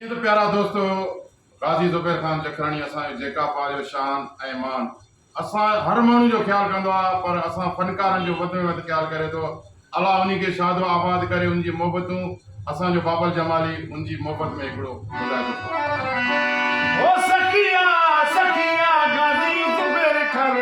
तो प्यारा दोस्तों गाज़ी ज़ुबैर ख़ान जखरानी असांजो जेका पाजो शान ऐं मान असां हर माण्हू जो ख़्यालु कंदो आहे पर असां फ़नकारनि जो वधि में वधि ख़्यालु करे थो। अलाह उन्ही खे शादो आबाद करे उनजी मोहबतूं असांजो बाबर जमाली उनजी मोहबत में हिकिड़ो ॿुधाए थो। ओ सखिया सखिया गाज़ी ज़ुबैर ख़ान